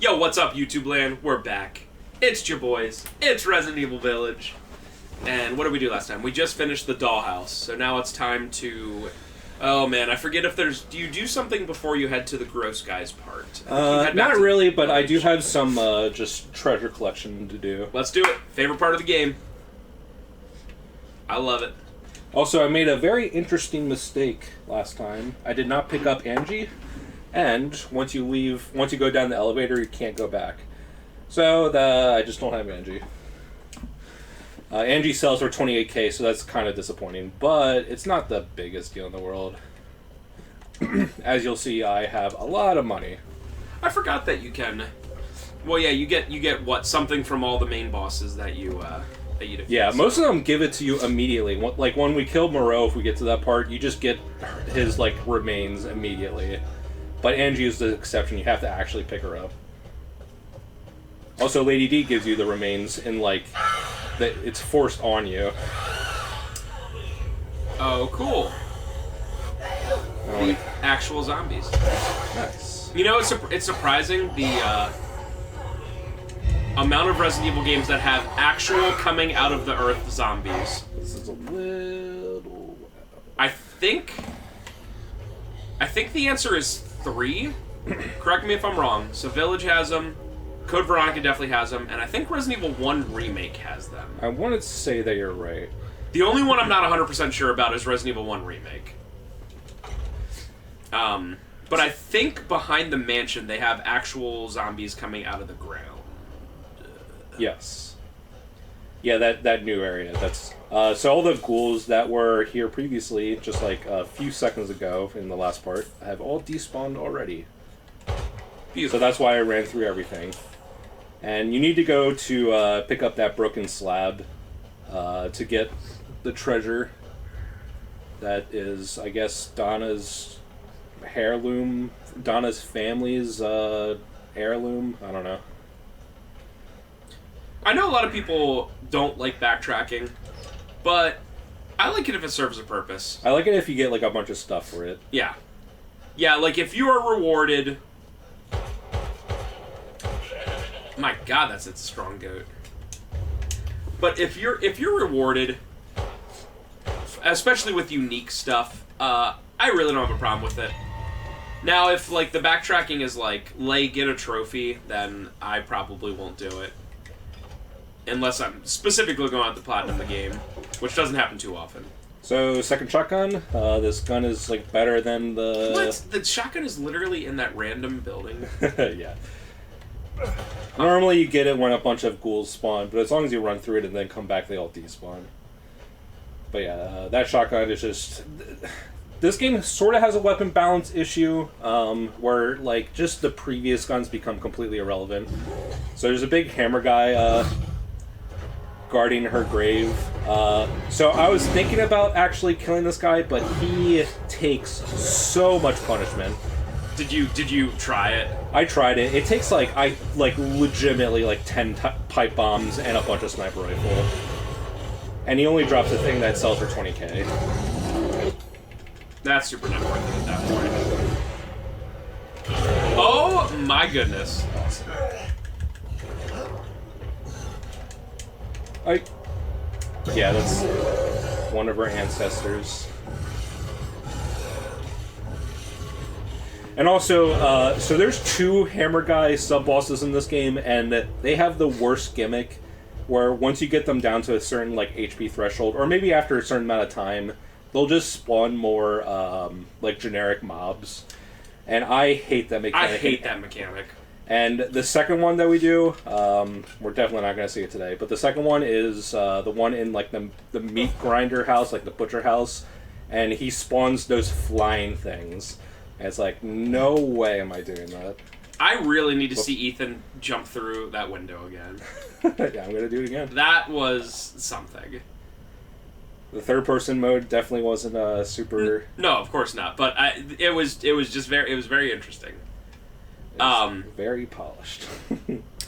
Yo, what's up, YouTube land? We're back. It's your boys. It's Resident Evil Village. And what did we do last time? We just finished the dollhouse. So now it's time to... Oh, man, I forget if there's... Do you do something before you head to the gross guys part? Not really, but I do have some just treasure collection to do. Let's do it. Favorite part of the game. I love it. Also, I made a very interesting mistake last time. I did not pick up Angie, and once you go down the elevator, you can't go back. So I just don't have Angie. Angie sells for $28K, so that's kind of disappointing, but it's not the biggest deal in the world. As you'll see, I have a lot of money. I forgot that you can. Well, yeah, you get what, something from all the main bosses that you defeat. Yeah, most of them give it to you immediately. Like when we kill Moreau, if we get to that part, you just get his remains immediately. But Angie is the exception. You have to actually pick her up. Also, Lady D gives you the remains in that it's forced on you. Oh, cool. The actual zombies. Nice. You know, it's surprising the amount of Resident Evil games that have actual coming out of the earth zombies. This is a little... I think the answer is 3. Correct me if I'm wrong. So Village has them, Code Veronica definitely has them, and I think Resident Evil 1 Remake has them. I wanted to say that you're right. The only one I'm not 100% sure about is Resident Evil 1 Remake. But I think behind the mansion they have actual zombies coming out of the ground. Yes. Yeah, that new area. That's so all the ghouls that were here previously, just a few seconds ago in the last part, have all despawned already. Beautiful. So that's why I ran through everything. And you need to go to pick up that broken slab to get the treasure. That is, I guess, Donna's heirloom, Donna's family's heirloom. I don't know. I know a lot of people don't like backtracking, but I like it if it serves a purpose. I like it if you get a bunch of stuff for it. Yeah. Yeah, if you are rewarded... My god, that's a strong goat. But if you're rewarded, especially with unique stuff, I really don't have a problem with it. Now, if the backtracking is get a trophy, then I probably won't do it. Unless I'm specifically going out to platinum the game, which doesn't happen too often. So, second shotgun. This gun is better than the... What? The shotgun is literally in that random building? Yeah. Normally you get it when a bunch of ghouls spawn, but as long as you run through it and then come back, they all despawn. But yeah, that shotgun is just... This game sort of has a weapon balance issue, where just the previous guns become completely irrelevant. So there's a big hammer guy guarding her grave. So I was thinking about actually killing this guy, but he takes so much punishment. Did you try it? I tried it. It takes legitimately 10 pipe bombs and a bunch of sniper rifle. And he only drops a thing that sells for $20K. That's super not worth it at that point. Oh my goodness. Awesome. Yeah, that's one of our ancestors. And also, so there's 2 hammer guy sub-bosses in this game, and they have the worst gimmick, where once you get them down to a certain HP threshold, or maybe after a certain amount of time, they'll just spawn more generic mobs. And I hate that mechanic. I hate that mechanic. And the second one that we do, we're definitely not going to see it today, but the second one is the one in the meat grinder house, the butcher house, and he spawns those flying things. And it's no way am I doing that. I really need to see Ethan jump through that window again. Yeah, I'm going to do it again. That was something. The third-person mode definitely wasn't super... No, of course not. But it was very interesting. Very polished.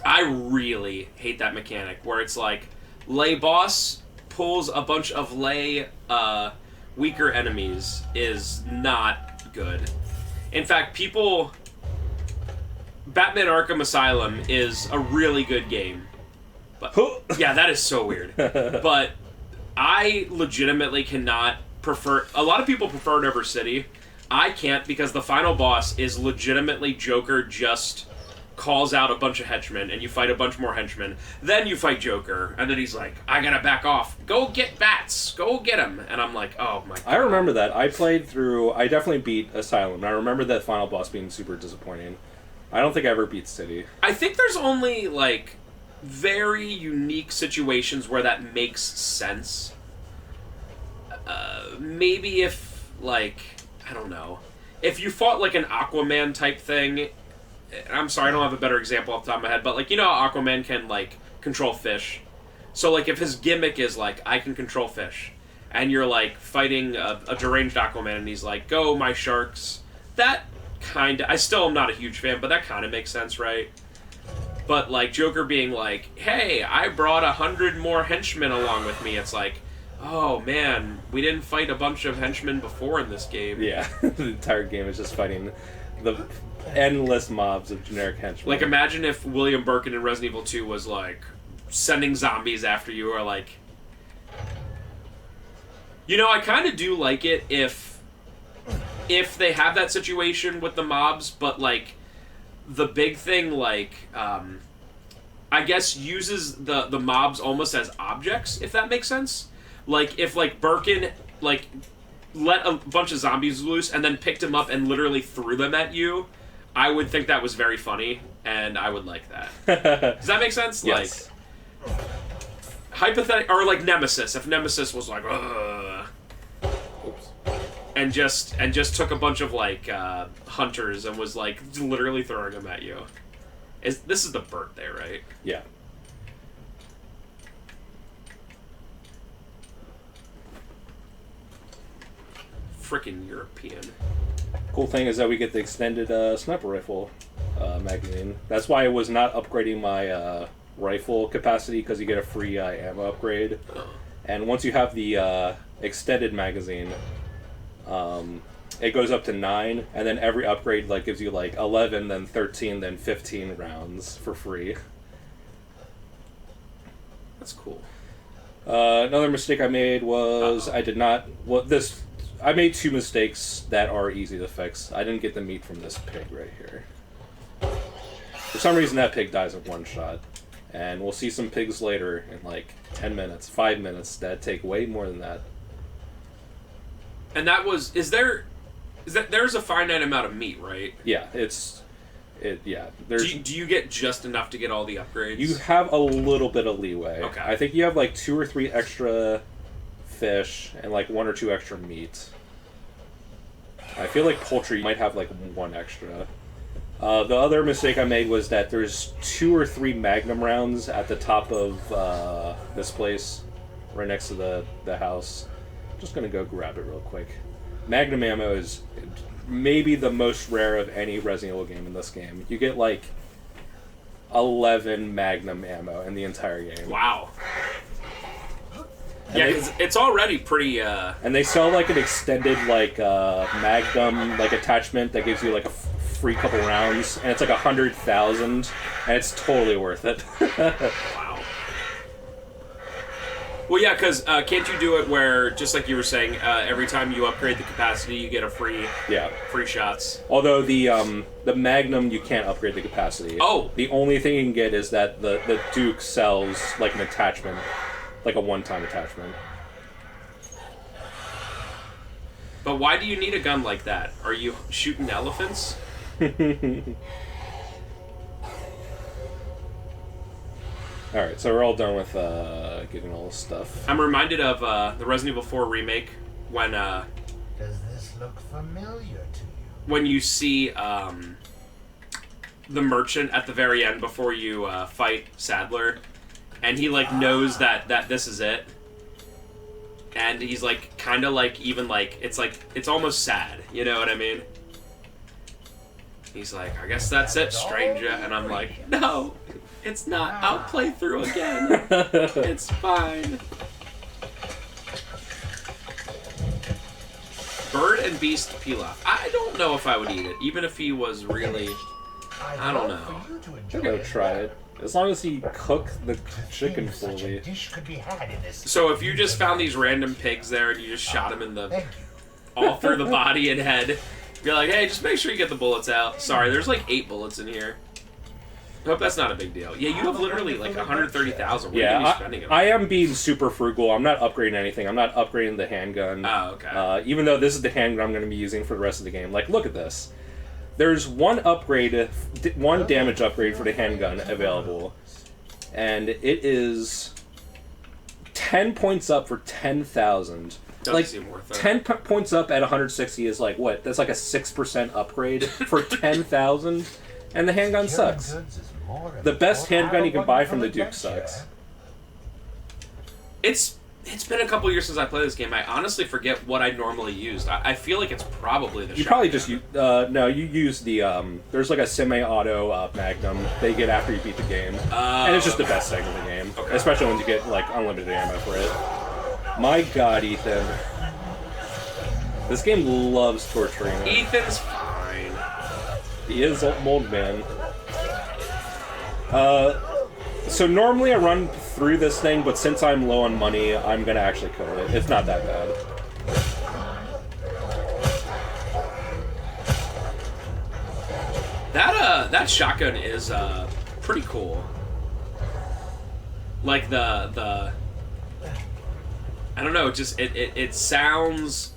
I really hate that mechanic where it's lay boss pulls a bunch of lay weaker enemies is not good. In fact, people Batman Arkham Asylum is a really good game. But yeah, that is so weird. But I legitimately cannot prefer... A lot of people prefer it over City. I can't because the final boss is legitimately Joker just calls out a bunch of henchmen and you fight a bunch more henchmen. Then you fight Joker and then he's like, I gotta back off. Go get bats. Go get him. And I'm like, oh my God. I remember that. I definitely beat Asylum. I remember that final boss being super disappointing. I don't think I ever beat City. I think there's only, like, very unique situations where that makes sense. Maybe if, like, I don't know. If you fought, like, an Aquaman type thing... I'm sorry, I don't have a better example off the top of my head, but, like, you know how Aquaman can, like, control fish? So, like, if his gimmick is, like, I can control fish, and you're, like, fighting a deranged Aquaman, and he's like, go, my sharks, that... I still am not a huge fan, but that kind of makes sense, right? But, like, Joker being like, hey, I brought 100 more henchmen along with me. It's like, oh, man, we didn't fight a bunch of henchmen before in this game. Yeah, the entire game is just fighting the endless mobs of generic henchmen. Like, imagine if William Birkin in Resident Evil 2 was, like, sending zombies after you, or, like... You know, I kind of do like it if they have that situation with the mobs, but, like, the big thing, like, I guess uses the mobs almost as objects, if that makes sense. Like, if, like, Birkin, like, let a bunch of zombies loose and then picked them up and literally threw them at you, I would think that was very funny, and I would like that. Does that make sense? Yes. Like, hypothetical, or, like, Nemesis. If Nemesis was like, ugh... And just took a bunch of, like, hunters and was, like, literally throwing them at you. This is the birthday, right? Yeah. Frickin' European. Cool thing is that we get the extended sniper rifle magazine. That's why I was not upgrading my rifle capacity, because you get a free ammo upgrade. Oh. And once you have the extended magazine... it goes up to 9, and then every upgrade like gives you like 11, then 13, then 15 rounds for free. That's cool. Another mistake I made was I made 2 mistakes that are easy to fix. I didn't get the meat from this pig right here. For some reason that pig dies in one shot, and we'll see some pigs later in like 10 minutes, 5 minutes that take way more than that. And that was... There's a finite amount of meat, right? Yeah, there's... Do you get just enough to get all the upgrades? You have a little bit of leeway. Okay. I think you have like 2 or 3 extra fish and like 1 or 2 extra meat. I feel like poultry might have like 1 extra. The other mistake I made was that there's 2 or 3 Magnum rounds at the top of this place, right next to the house. Just gonna go grab it real quick. Magnum ammo is maybe the most rare of any Resident Evil game in this game. You get like 11 Magnum ammo in the entire game. Wow. Yeah, because it's already pretty... And they sell like an extended like Magnum like attachment that gives you like a free couple rounds, and it's like 100,000, and it's totally worth it. Wow. Well, yeah, because can't you do it where, just like you were saying, every time you upgrade the capacity, you get a free shots? Although the Magnum, you can't upgrade the capacity. Oh! The only thing you can get is that the Duke sells like an attachment, like a one-time attachment. But why do you need a gun like that? Are you shooting elephants? Alright, so we're all done with getting all this stuff. I'm reminded of the Resident Evil 4 remake when... Does this look familiar to you? When you see the merchant at the very end before you fight Sadler, and he like knows that this is it, and he's like kind of like even like it's almost sad, you know what I mean? He's like, I guess that's it, stranger, and I'm like, no, it's not. I'll play through again. It's fine. Bird and beast pilaf. I don't know if I would eat it, even if he was really I don't know. For you to I'm enjoy gonna as try well. it. As long as you cook the chicken Seems such a fully. dish could be had in this. So if you just found these random pigs there and you just shot them in the Thank you. all through the body and head, be like, hey, just make sure you get the bullets out. Sorry, there's like 8 bullets in here. I hope that's not a big deal. Yeah, you have literally like 130,000. What are you Yeah, spending it I on? am being super frugal. I'm not upgrading anything. I'm not upgrading the handgun. Oh, okay. Even though this is the handgun I'm going to be using for the rest of the game. Like, look at this. There's one damage upgrade for the handgun available. And it is 10 points up for 10,000. Doesn't Like, seem worth it. 10 points up at 160 is like, what? That's like a 6% upgrade for 10,000? And the handgun sucks. The best handgun you can buy from the Duke sucks. It's been a couple years since I played this game. I honestly forget what I normally used. I feel like it's probably the You shotgun. probably just use, no, you use the, there's like a semi-auto Magnum they get after you beat the game. And it's just the best thing in the game. Okay. Especially when you get, like, unlimited ammo for it. My god, Ethan. This game loves torturing me. Ethan's fine. He is a mold man. So normally I run through this thing, but since I'm low on money, I'm gonna actually kill it. It's not that bad. That shotgun is pretty cool. Like the I don't know, just it sounds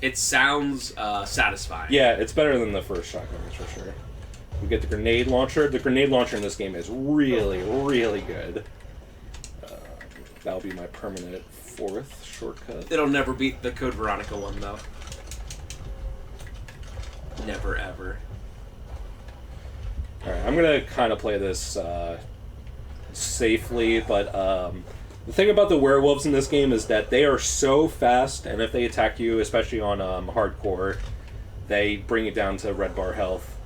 satisfying. Yeah, it's better than the first shotgun, that's for sure. We get the grenade launcher. The grenade launcher in this game is really, really good. That'll be my permanent 4th shortcut. It'll never beat the Code Veronica one though. Never ever. Alright, I'm gonna kind of play this safely, but the thing about the werewolves in this game is that they are so fast, and if they attack you, especially on hardcore, they bring you down to red bar health.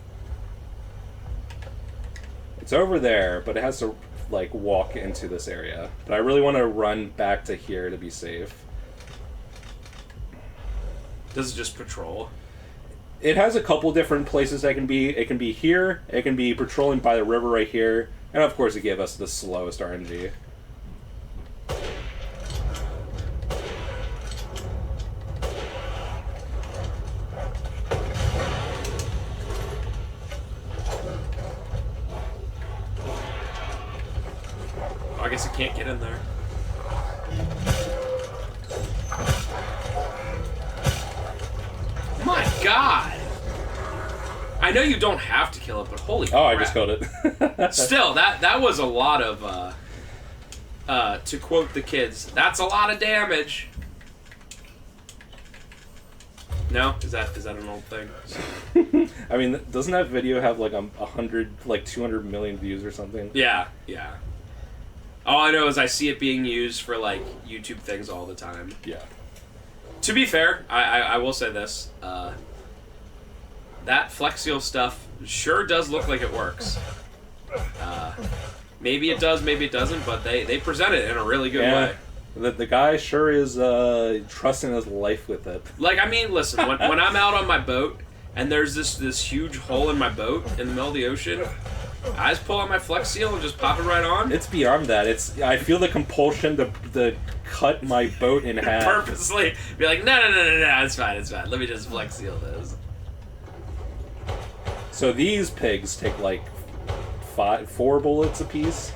It's over there, but it has to, like, walk into this area. But I really want to run back to here to be safe. Does it just patrol? It has a couple different places that can be. It can be here, it can be patrolling by the river right here, and of course it gave us the slowest RNG. I guess it can't get in there. My god! I know you don't have to kill it, but holy crap. Oh, I just killed it. Still, that was a lot of, to quote the kids, that's a lot of damage. No? Is that an old thing? I mean, doesn't that video have like 200 million views or something? Yeah, yeah. All I know is I see it being used for, like, YouTube things all the time. Yeah. To be fair, I will say this. That Flex Seal stuff sure does look like it works. Maybe it does, maybe it doesn't, but they present it in a really good way. The guy sure is trusting his life with it. Like, I mean, listen, when I'm out on my boat and there's this huge hole in my boat in the middle of the ocean, I just pull out my Flex Seal and just pop it right on. It's beyond that. I feel the compulsion to cut my boat in half. Purposely be like, no, it's fine. Let me just Flex Seal this. So these pigs take like 4 bullets apiece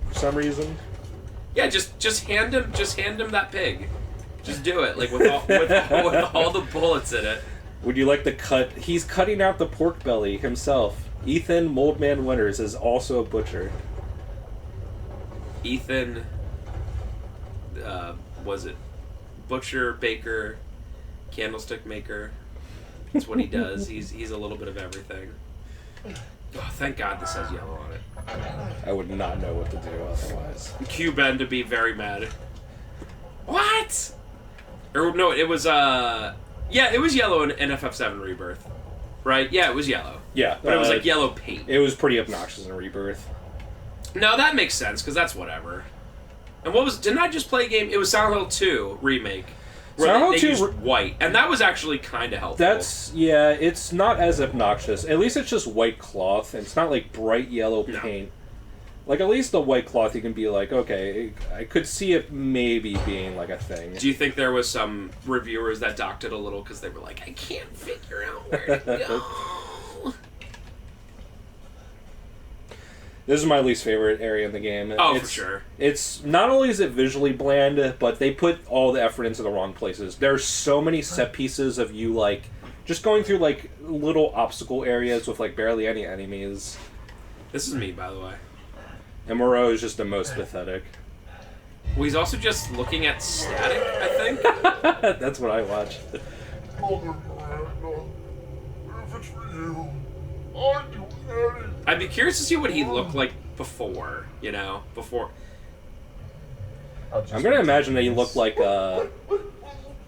for some reason. Yeah, just hand him that pig. Just do it, like with all the bullets in it. Would you like to cut? He's cutting out the pork belly himself. Ethan Moldman Winters is also a butcher. Ethan, was it butcher, baker, candlestick maker? That's what he does. He's a little bit of everything. Oh, thank God this has yellow on it. I would not know what to do otherwise. Cue Ben to be very mad. What? Or no, it was yeah, it was yellow in FF7 Rebirth, right? Yeah, it was yellow. Yeah, but it was like yellow paint. It was pretty obnoxious in Rebirth. No, that makes sense because that's whatever. And didn't I just play a game? It was Silent Hill 2 remake. Where they used white, and that was actually kind of helpful. It's not as obnoxious. At least it's just white cloth, and it's not like bright yellow paint. Like, at least the white cloth, you can be like, okay, I could see it maybe being like a thing. Do you think there was some reviewers that docked it a little because they were like, I can't figure out where to go? This is my least favorite area in the game. For sure. It's not only is it visually bland, but they put all the effort into the wrong places. There's so many set pieces of you, like, just going through, like, little obstacle areas with, like, barely any enemies. This is me, by the way. And Moreau is just the most pathetic. Well, he's also just looking at static, I think. That's what I watch. Mother Miranda, if it's for you, I'd do anything. I'd be curious to see what he looked like before, before. I'm going to imagine that he looked like,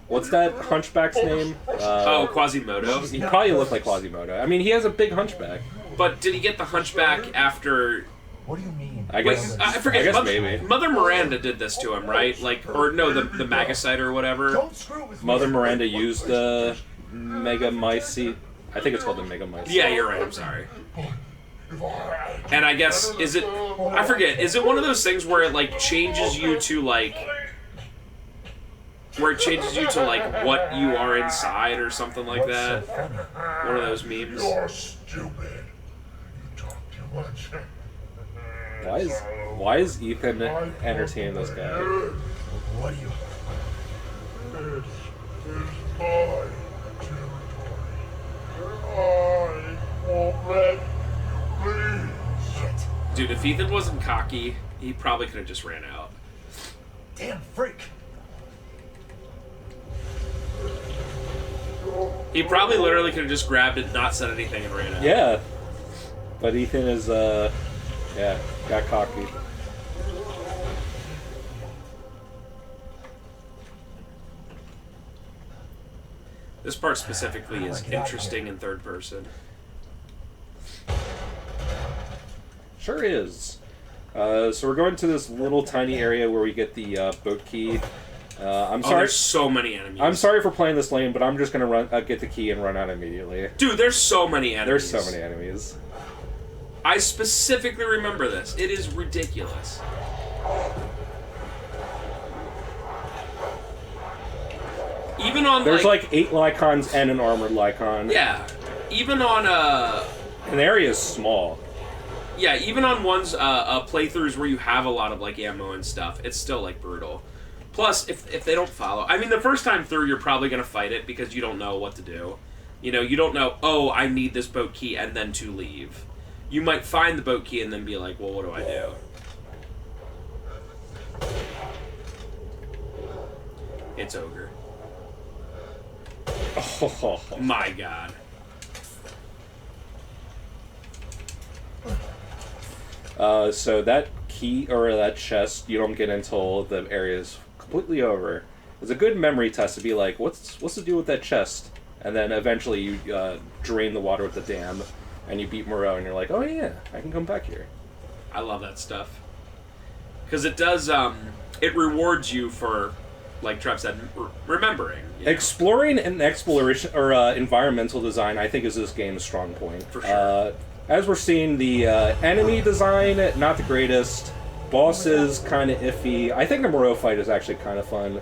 what's that hunchback's name? Quasimodo. He probably looked like Quasimodo. I mean, he has a big hunchback. But did he get the hunchback after... What do you mean? I guess maybe. Mother Miranda did this to him, right? Like, or no, the Magicite or whatever. Don't screw with Mother Miranda used the Megamycete. I think it's called the Megamycete. Yeah, you're right. I'm sorry. And I guess, is it... I forget. Is it one of those things where it, like, changes you to, like... Where it changes you to, like, what you are inside or something like that? One of those memes. You're stupid. You talk too much. Why is Ethan entertaining this guy? What do you... This is my territory. I won't let you leave. Shit. Dude, if Ethan wasn't cocky, he probably could have just ran out. Damn freak. He probably literally could have just grabbed it, not said anything, and ran out. Yeah. But Ethan is, got cocky. This part specifically is interesting in third person. Sure is. So we're going to this little tiny area where we get the boat key. I'm sorry. There's so many enemies. I'm sorry for playing this lane, but I'm just gonna get the key and run out immediately. Dude, there's so many enemies. There's so many enemies. I specifically remember this. It is ridiculous. Even on there's like 8 Lycons and an armored Lycon. Yeah. Even on and the area is small. Yeah, even on ones playthroughs where you have a lot of like ammo and stuff, it's still like brutal. Plus, if they don't follow, I mean, the first time through, you're probably gonna fight it because you don't know what to do. You know, you don't know. Oh, I need this boat key, and then to leave. You might find the boat key and then be like, well, what do I do? It's ogre. Oh my god. So that key or that chest you don't get until the area is completely over. It's a good memory test to be like, what's the deal with that chest? And then eventually you drain the water with the dam, and you beat Moreau, and you're like, oh yeah, I can come back here. I love that stuff. Because it does, it rewards you for, like Trev said, remembering. You know? Exploring and exploration, or environmental design, I think is this game's strong point. For sure. As we're seeing, the enemy design, not the greatest. Bosses, kind of iffy. I think the Moreau fight is actually kind of fun.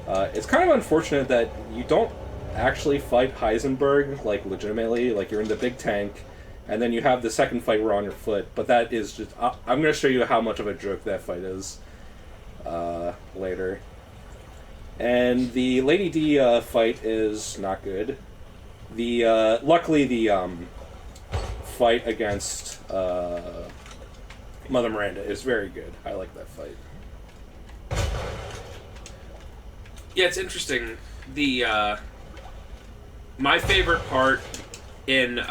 It's kind of unfortunate that you don't actually fight Heisenberg, like, legitimately. Like, you're in the big tank, and then you have the second fight where on your foot. But that is just... I'm going to show you how much of a joke that fight is later. And the Lady D fight is not good. The luckily, the fight against Mother Miranda is very good. I like that fight. Yeah, it's interesting. The my favorite part in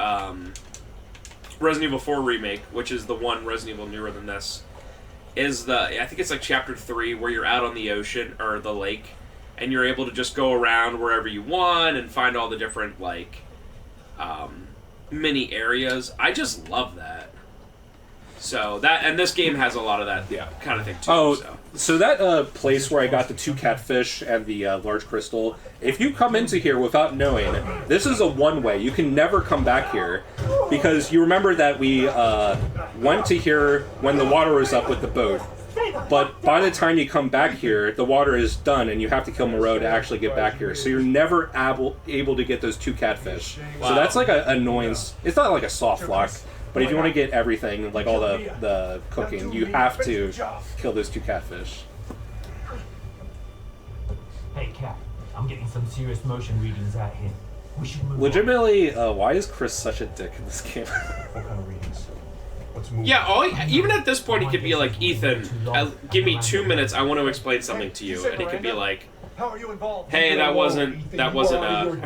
Resident Evil 4 Remake, which is the one Resident Evil newer than this, is I think it's like Chapter 3, where you're out on the ocean, or the lake, and you're able to just go around wherever you want and find all the different, like, mini areas. I just love that. So and this game has a lot of that kind of thing too. Oh, so that place where I got the 2 catfish and the large crystal, if you come into here without knowing, this is a one-way. You can never come back here, because you remember that we went to here when the water was up with the boat. But by the time you come back here, the water is done, and you have to kill Moreau to actually get back here. So you're never able to get those 2 catfish. Wow. So that's like an annoyance. It's not like a soft lock. But if you want to get everything, like all the cooking, you have to kill those 2 catfish. Hey, Cap, I'm getting some serious motion readings out here. We should move Legitimately, why is Chris such a dick in this game? What kind of readings? What's moving? Yeah, even at this point, he could be like, Ethan, give me 2 minutes. I want to explain something to you, and he could be like, How are you involved? hey, that wasn't. I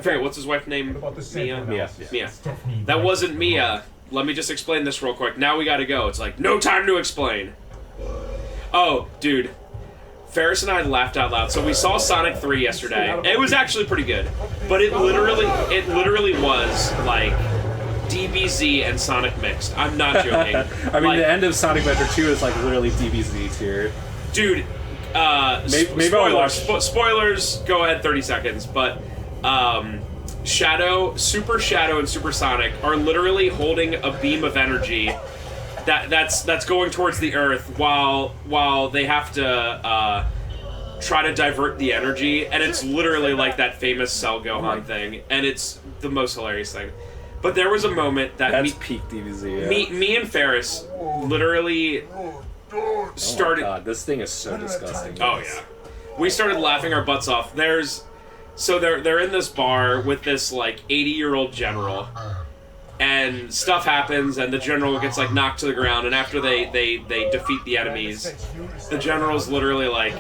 forget what's his wife's name. Mia. Stephanie, That wasn't Mia. Let me just explain this real quick. Now we gotta go. It's like, no time to explain. Oh, dude. Ferris and I laughed out loud. So we saw Sonic 3 yesterday. It was actually pretty good. But it literally was like DBZ and Sonic mixed. I'm not joking. I mean, the end of Sonic Adventure 2 is like literally DBZ tier. Dude, maybe I'll watch. Spoilers, go ahead 30 seconds. But, Super Shadow and Super Sonic are literally holding a beam of energy that's going towards the Earth while they have to try to divert the energy, and it's literally like that famous Cell Gohan thing, and it's the most hilarious thing. But there was a moment that that's peak DBZ. Yeah. Me and Ferris literally started. Oh my God, this thing is so disgusting. Oh yeah, we started laughing our butts off. So they're in this bar with this like 80-year-old general, and stuff happens, and the general gets like knocked to the ground, and after they defeat the enemies, the general's literally like,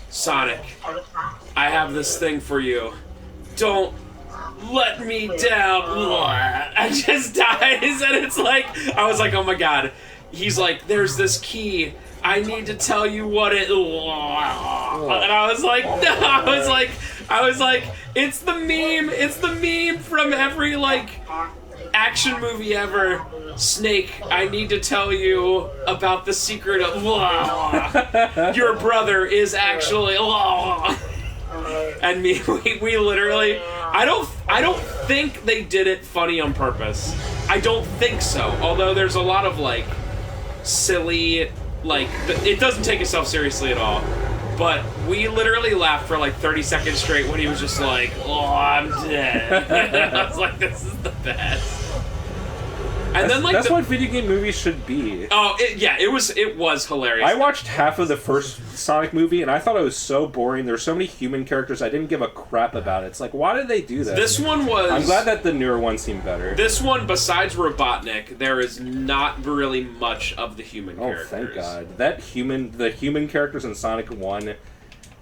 Sonic, I have this thing for you. Don't let me down. And just dies, and it's like, I was like, oh my God. He's like, there's this key. I need to tell you what it. And I was like, no. I was like, it's the meme. It's the meme from every like action movie ever. Snake, I need to tell you about the secret of. Your brother is actually. And we literally. I don't think they did it funny on purpose. I don't think so. Although there's a lot of like silly. Like, it doesn't take itself seriously at all. But we literally laughed for like 30 seconds straight when he was just like, oh, I'm dead. And I was like, this is the best. And then like that's what video game movies should be. Oh, it was hilarious. I watched half of the first Sonic movie, and I thought it was so boring. There were so many human characters I didn't give a crap about. It's like, why did they do that? This one was... I'm glad that the newer one seemed better. This one, besides Robotnik, there is not really much of the human characters. Oh, thank God. The human characters in Sonic 1,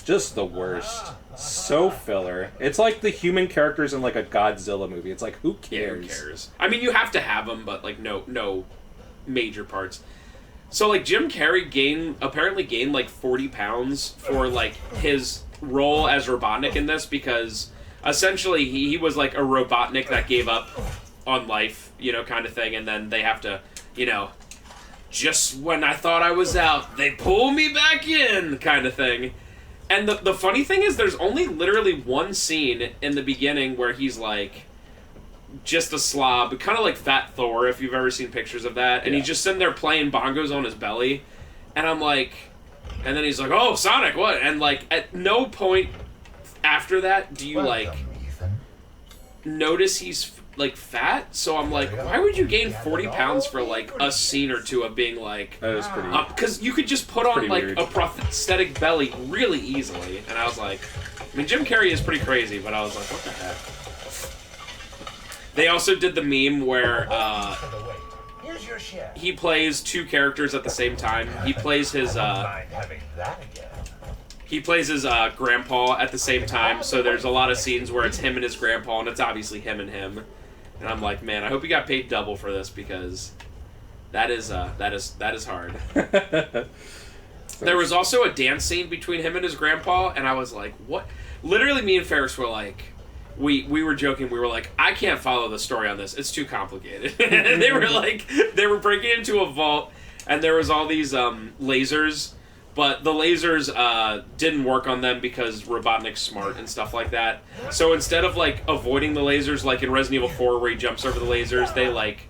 just the worst. So filler. It's like the human characters in like a Godzilla movie. It's like, who cares? Yeah, who cares? I mean, you have to have them, but like no major parts. So like Jim Carrey apparently gained like 40 pounds for like his role as Robotnik in this, because essentially he was like a Robotnik that gave up on life, kind of thing, and then they have to, just when I thought I was out, they pull me back in, kind of thing. And the funny thing is, there's only literally one scene in the beginning where he's like just a slob, kind of like Fat Thor, if you've ever seen pictures of that. And he's just sitting there playing bongos on his belly. And I'm like, and then he's like, oh, Sonic, what? And like, at no point after that do you like notice he's like fat. So I'm like, why would you gain 40 pounds for like a scene or two of being like, that was pretty, because you could just put on like weird. A prosthetic belly really easily. And I was like, I mean, Jim Carrey is pretty crazy, but I was like, what the heck? They also did the meme where he plays 2 characters at the same time. He plays his grandpa at the same time, so there's a lot of scenes where it's him and his grandpa, and it's obviously him and him. And I'm like, man, I hope he got paid double for this, because that is hard. There was also a dance scene between him and his grandpa, and I was like, what? Literally, me and Ferris were like, we were joking. We were like, I can't follow the story on this. It's too complicated. And they were breaking into a vault, and there was all these lasers, but the lasers didn't work on them because Robotnik's smart and stuff like that. So instead of like avoiding the lasers, like in Resident Evil 4 where he jumps over the lasers, they like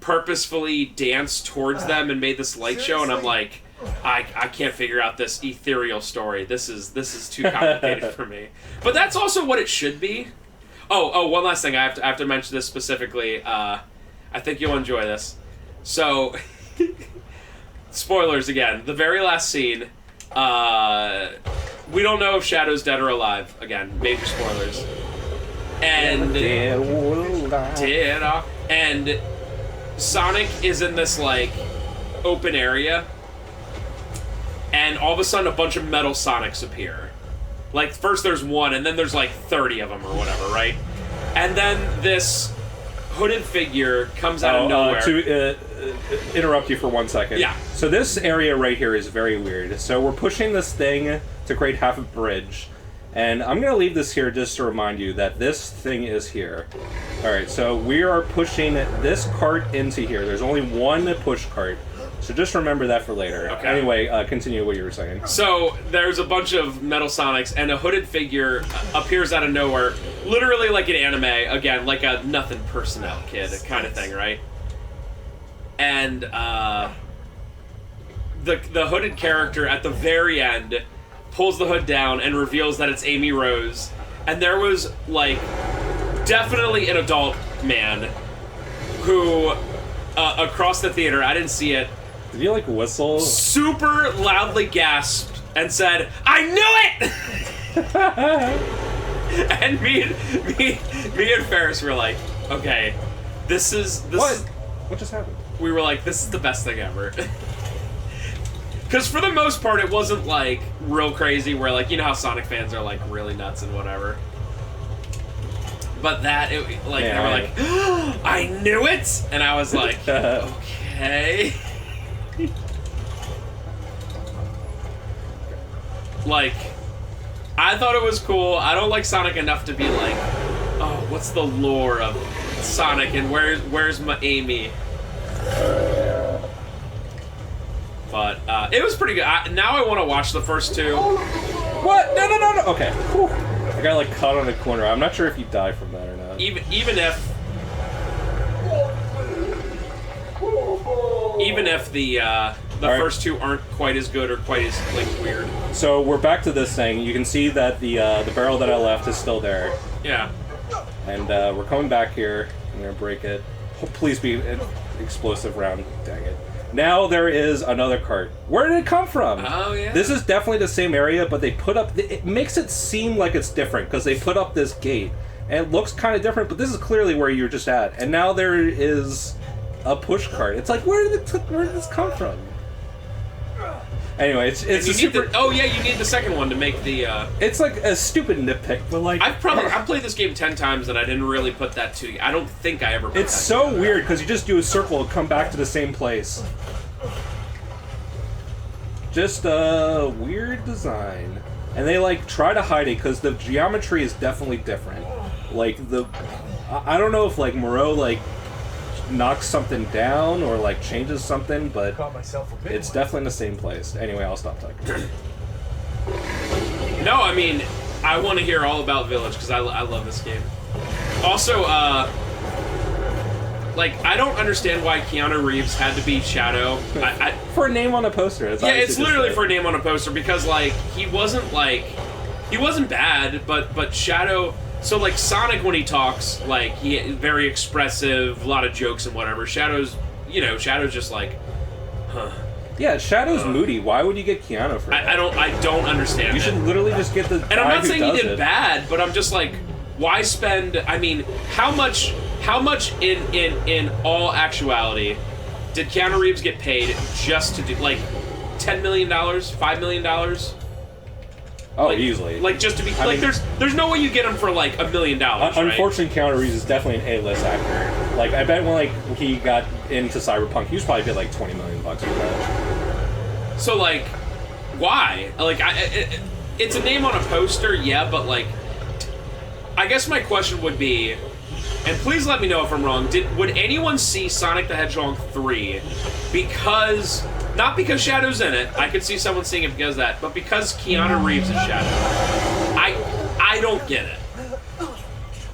purposefully danced towards them and made this light show. And I'm like, I can't figure out this ethereal story. This is too complicated for me. But that's also what it should be. Oh, one last thing. I have to mention this specifically. I think you'll enjoy this. So, spoilers again. The very last scene. We don't know if Shadow's dead or alive. Again, major spoilers. And and Sonic is in this like open area. And all of a sudden, a bunch of metal Sonics appear. Like, first there's one, and then there's like 30 of them or whatever, right? And then this hooded figure comes out of nowhere. To interrupt you for 1 second. Yeah. So this area right here is very weird. So we're pushing this thing to create half a bridge. And I'm going to leave this here just to remind you that this thing is here. Alright, so we are pushing this cart into here. There's only one push cart. So just remember that for later. Okay. Anyway, continue what you were saying. So there's a bunch of metal Sonics, and a hooded figure appears out of nowhere, literally like an anime, again, like a nothing personnel kid kind of thing, right? And the hooded character at the very end pulls the hood down and reveals that it's Amy Rose, and there was like definitely an adult man who across the theater, I didn't see it. Did you like whistle? Super loudly gasped and said, "I knew it!" And me and Ferris were like, "Okay, this is What just happened? We were like, "This is the best thing ever." Because for the most part, it wasn't like real crazy. Where like, you know how Sonic fans are like really nuts and whatever. But that, they were like, oh, "I knew it!" And I was like, okay. Like, I thought it was cool. I don't like Sonic enough to be like, oh, what's the lore of Sonic and where's my Amy? But it was pretty good. Now I want to watch the first two. What? No. Okay. Whew. I got like caught on a corner. I'm not sure if you die from that or not. Even if the first two aren't quite as good or quite as like weird. So we're back to this thing. You can see that the barrel that I left is still there. Yeah. And we're coming back here. I'm gonna break it. Oh, please be an explosive round. Dang it. Now there is another cart. Where did it come from? Oh, yeah. This is definitely the same area, but they put up... It makes it seem like it's different, because they put up this gate. And it looks kind of different, but this is clearly where you were just at. And now there is a push cart. It's like, where did this come from? Anyway, it's a super... you need the second one to make the... It's like a stupid nitpick, but like... I've played this game 10 times and I didn't really put that to you. I don't think I ever put It's so weird, because you just do a circle and come back to the same place. Just a weird design. And they like try to hide it, because the geometry is definitely different. Like I don't know if like Moreau like knocks something down or like changes something, but it's definitely in the same place. Anyway, I'll stop talking. No, I mean, I want to hear all about Village because I love this game. Also, like, I don't understand why Keanu Reeves had to be Shadow. For a name on a poster. It's literally for a name on a poster because like he wasn't bad, but Shadow. So like Sonic when he talks, like he very expressive, a lot of jokes and whatever. Shadow's just like, huh. Yeah, Shadow's moody. Why would you get Keanu for that? I don't understand. You should literally just get the. And I'm not saying he did bad, but I'm just like, why spend? I mean, how much in all actuality did Keanu Reeves get paid just to do like $10 million, $5 million? Oh, like, easily. Like just to be like, there's no way you get him for like $1 million. Unfortunately, Keanu Reeves is definitely an A-list actor. Like I bet when like he got into Cyberpunk, he was probably paid like $20 million for that. So like, why? Like it's a name on a poster, yeah, but like, I guess my question would be, and please let me know if I'm wrong, would anyone see Sonic the Hedgehog 3 because, not because Shadow's in it, I could see someone seeing it because of that, but because Keanu Reeves is Shadow? I don't get it.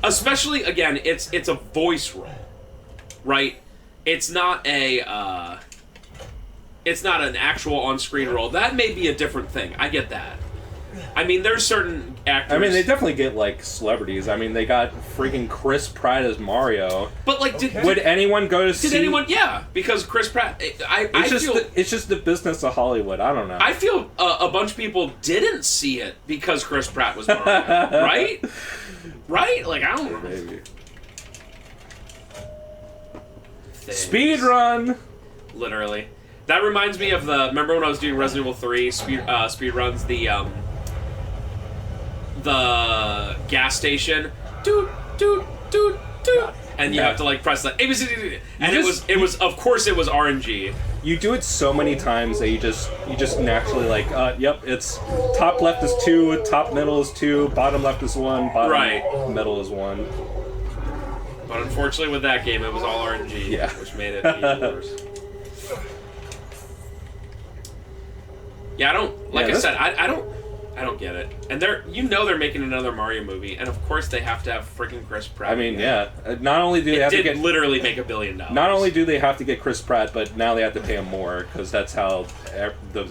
Especially, again, it's a voice role, right? It's not an actual on-screen role. That may be a different thing. I get that. I mean, there's certain actors... I mean, they definitely get, like, celebrities. I mean, they got freaking Chris Pratt as Mario. But, like, would anyone go to see... Did anyone... Yeah, because Chris Pratt... It's just the business of Hollywood. I don't know. I feel a bunch of people didn't see it because Chris Pratt was Mario, right? Right? Like, I don't know. Maybe. Things. Speedrun! Literally. That reminds me of the... Remember when I was doing Resident Evil 3 speedruns, the gas station, doot, doot, doot, doot, and you have to like press the ABCD, and it was of course it was RNG. You do it so many times that you just naturally like, yep, it's top left is 2, top middle is 2, bottom left is 1, bottom middle is 1. But unfortunately with that game it was all RNG, yeah. Which made it even worse. Yeah, I don't get it. And they're making another Mario movie, and of course they have to have freaking Chris Pratt. I mean, yeah. Not only do they have to get literally make $1 billion. Not only do they have to get Chris Pratt, but now they have to pay him more because that's how the